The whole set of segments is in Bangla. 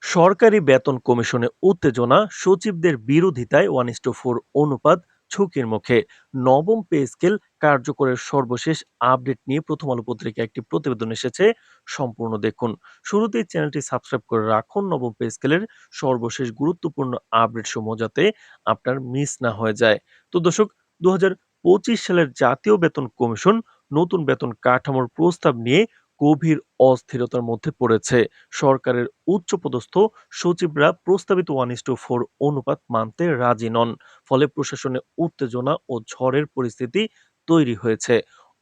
সরকারি বেতন কমিশনে উত্তেজনা, সচিবদের বিরোধিতায় 1:4 অনুপাত ঝুঁকির মুখে। নবম পে স্কেল কার্যকরের সর্বশেষ আপডেট নিয়ে প্রথম আলো পত্রিকা একটি প্রতিবেদন এসেছে। সম্পূর্ণ দেখুন। শুরুতেই চ্যানেলটি সাবস্ক্রাইব করে রাখুন নবম পে স্কেলের সর্বশেষ গুরুত্বপূর্ণ আপডেট সমূহ, যাতে আপনার মিস না হয়ে যায়। তো দর্শক, 2025 সালের জাতীয় বেতন কমিশন নতুন বেতন কাঠামোর প্রস্তাব নিয়ে গভীর অস্থিরতার মধ্যে পড়েছে। সরকারের উচ্চপদস্থ সচিবরা প্রস্তাবিত 1:4 অনুপাত মানতে রাজি নন। ফলে প্রশাসনে উত্তেজনা ও ঝড়ের পরিস্থিতি তৈরি হয়েছে।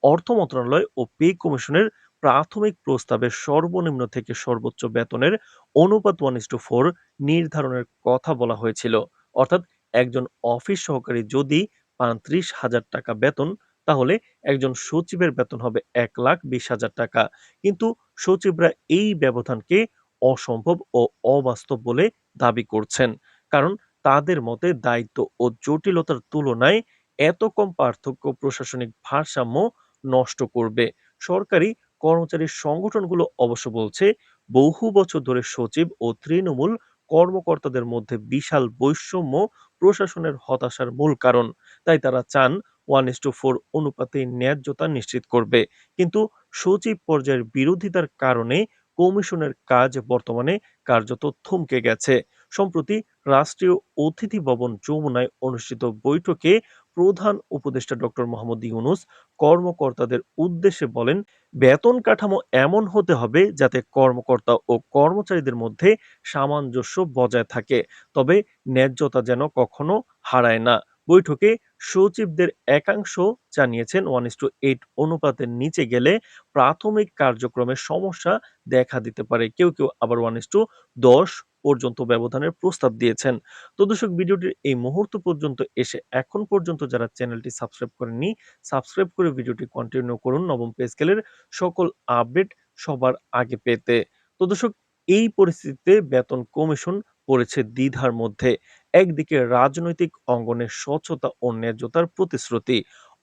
অর্থ মন্ত্রণালয় ও পে কমিশনের প্রাথমিক প্রস্তাবে সর্বনিম্ন থেকে সর্বোচ্চ বেতনের অনুপাত 1:4 নির্ধারণের কথা বলা হয়েছিল। অর্থাৎ একজন অফিস সহকারী যদি পান 30,000 টাকা বেতন, তাহলে একজন সচিবের বেতন হবে 1,20,000 টাকা। কিন্তু সচিবরা এই ব্যবধানকে অসম্ভব ও অবাস্তব বলে দাবি করছেন। কারণ তাদের মতে দায়িত্ব ও জটিলতার তুলনায় এত কম পার্থক্য প্রশাসনিক ভারসাম্য নষ্ট করবে। সরকারি কর্মচারী সংগঠনগুলো অবশ্য বলছে, বহু বছর ধরে সচিব ও তৃণমূল কর্মকর্তাদের মধ্যে বিশাল বৈষম্য প্রশাসনের হতাশার মূল কারণ। তাই তারা চান 1:4 অনুপাতে ন্যায্যতা নিশ্চিত করবে। কিন্তু সচিব পর্যায়ের বিরোধিতার কারণে কমিশনের কাজ বর্তমানে কার্যত থমকে গেছে। সম্প্রতি রাষ্ট্রীয় অতিথি ভবন যমুনায় অনুষ্ঠিত বৈঠকে প্রধান উপদেষ্টা ডক্টর মোহাম্মদ ইউনূস কর্মকর্তাদের উদ্দেশ্যে বলেন, বেতন কাঠামো এমন হতে হবে যাতে কর্মকর্তা ও কর্মচারীদের মধ্যে সামঞ্জস্য বজায় থাকে, তবে ন্যায্যতা যেন কখনো হারায় না। বৈঠকে সচিবদের একাংশ জানিয়েছেন, 1:8 অনুপাতের নিচে গেলে প্রাথমিক কার্যক্রমে সমস্যা দেখা দিতে পারে। কেউ কেউ আবার 1:10 পর্যন্ত ব্যবধানের প্রস্তাব দিয়েছেন। তো দর্শক, ভিডিওটির এই মুহূর্ত পর্যন্ত এসে এখন পর্যন্ত যারা চ্যানেলটি সাবস্ক্রাইব করেননি, সাবস্ক্রাইব করে ভিডিওটি কন্টিনিউ করুন নবম পে স্কেলের সকল আপডেট সবার আগে পেতে। তো দর্শক, এই পরিস্থিতিতে বেতন কমিশন পড়েছে দ্বিধার মধ্যে। একদিকে রাজনৈতিক অঙ্গনের স্বচ্ছতা ও ন্যায্যতার প্রতিশ্রুতি,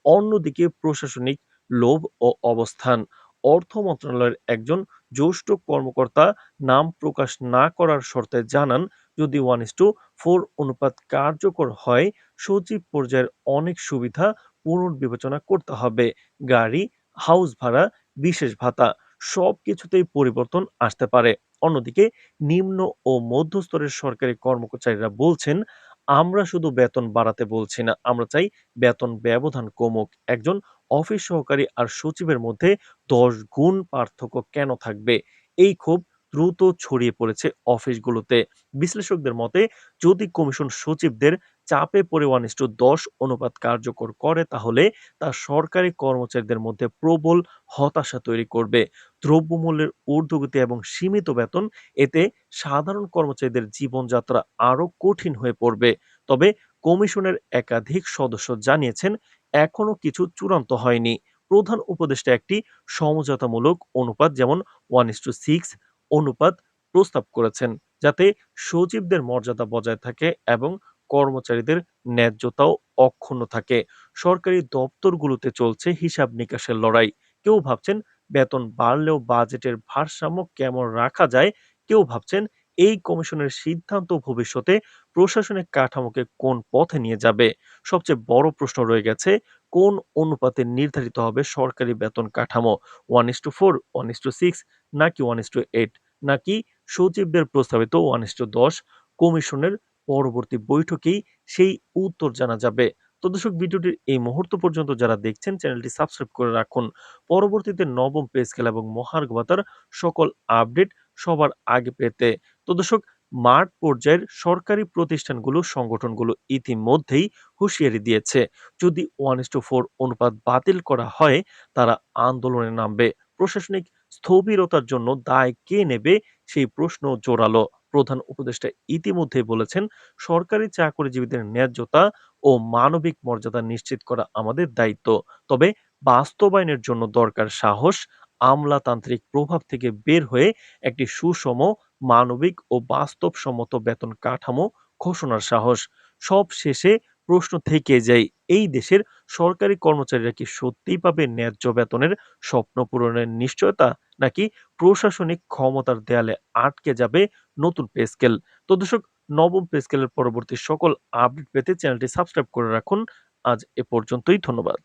অন্যদিকে প্রশাসনিক লোভ ও অবস্থান। অর্থ মন্ত্রণালয়ের একজন জ্যেষ্ঠ কর্মকর্তা নাম প্রকাশ না করার শর্তে জানান, যদি 1:4 অনুপাত কার্যকর হয়, সচিব পর্যায়ের অনেক সুবিধা পুনর্বিবেচনা করতে হবে। গাড়ি, হাউস ভাড়া, বিশেষ ভাতা সবকিছুতেই পরিবর্তন আসতে পারে। অন্যদিকে নিম্ন ও মধ্যস্তরের সরকারি কর্মচারীরা বলছেন, আমরা শুধু বেতন বাড়াতে বলছি না, আমরা চাই বেতন ব্যবধান কমুক। একজন অফিস সহকারী আর সচিবের মধ্যে 10 গুণ পার্থক্য কেন থাকবে? এই ক্ষোভ দ্রুত ছড়িয়ে পড়েছে অফিসগুলোতে। বিশ্লেষকদের মতে, যদি কমিশন সচিবদের চাপে পড়ে 1:10 অনুপাত কার্যকর করে, তাহলে তা সরকারি কর্মচারীদের মধ্যে প্রবল হতাশা তৈরি করবে। দ্রব্যমূল্যের ঊর্ধ্বগতি এবং সীমিত বেতন, এতে সাধারণ কর্মচারীদের জীবনযাত্রা আরো কঠিন হয়ে পড়বে। তবে কমিশনের একাধিক সদস্য জানিয়েছেন, এখনো কিছু চূড়ান্ত হয়নি। প্রধান উপদেষ্টা একটি সমঝোতামূলক অনুপাত, যেমন 1:6 অনুপাত প্রস্তাব করেছেন, যাতে সচিবদের মর্যাদা বজায় থাকে এবং কর্মচারীদের ন্যায্যতাও অক্ষুণ্ণ থাকে। সরকারি দপ্তরগুলোতে চলছে হিসাব নিকাশের লড়াই। কেউ ভাবছেন বেতন বাড়লেও বাজেটের ভারসাম্য কেমন রাখা যায়, কেউ ভাবছেন এই কমিশনের সিদ্ধান্ত ভবিষ্যতে প্রশাসনিক কাঠামোকে কোন পথে নিয়ে যাবে। সবচেয়ে বড় প্রশ্ন রয়ে গেছে, কোন অনুপাতে নির্ধারিত হবে সরকারি বেতন কাঠামো? 1:4, 1:6 নাকি 1:8, নাকি সচিবদের প্রস্তাবিত 1:10? কমিশনের পরবর্তী বৈঠকেই সেই উত্তর জানা যাবে। তো দর্শক, ভিডিওটির এই মুহূর্ত পর্যন্ত যারা দেখছেন, চ্যানেলটি সাবস্ক্রাইব করে রাখুন। পরবর্তীতে নবম পে স্কেল এবং মহার্ঘ ভাতার সকল আপডেট সবার আগে পেতে। তো দর্শক, মাঠ পর্যায়ের সরকারি প্রতিষ্ঠানগুলো সংগঠনগুলো ইতিমধ্যেই হুঁশিয়ারি দিয়েছে, যদি 1:4 অনুপাত বাতিল করা হয়, তারা আন্দোলনে নামবে। প্রশাসনিক স্থবিরতার জন্য দায় কে নেবে, সেই প্রশ্ন জোরালো। প্রধান উপদেষ্টা ইতিমধ্যেই বলেছেন, সরকারি চাকরিজীবীদের ন্যায্যতা ও মানবিক মর্যাদা নিশ্চিত করা আমাদের দায়িত্ব। তবে বাস্তবায়নের জন্য দরকার সাহস, আমলাতান্ত্রিক প্রভাব থেকে বের হয়ে একটি সুষম, মানবিক ও বাস্তবসম্মত বেতন কাঠামো ঘোষণার সাহস। সব শেষে প্রশ্ন থেকে যায়, এই দেশের সরকারি কর্মচারীরা কি সত্যিই পাবে ন্যায্য বেতনের স্বপ্ন পূরণের নিশ্চয়তা, নাকি প্রশাসনিক ক্ষমতার দেয়ালে আটকে যাবে নতুন পে স্কেল? তো দর্শক, নবম পে স্কেলের পরবর্তী সকল আপডেট পেতে চ্যানেলটি সাবস্ক্রাইব করে রাখুন। আজ এ পর্যন্তই, ধন্যবাদ।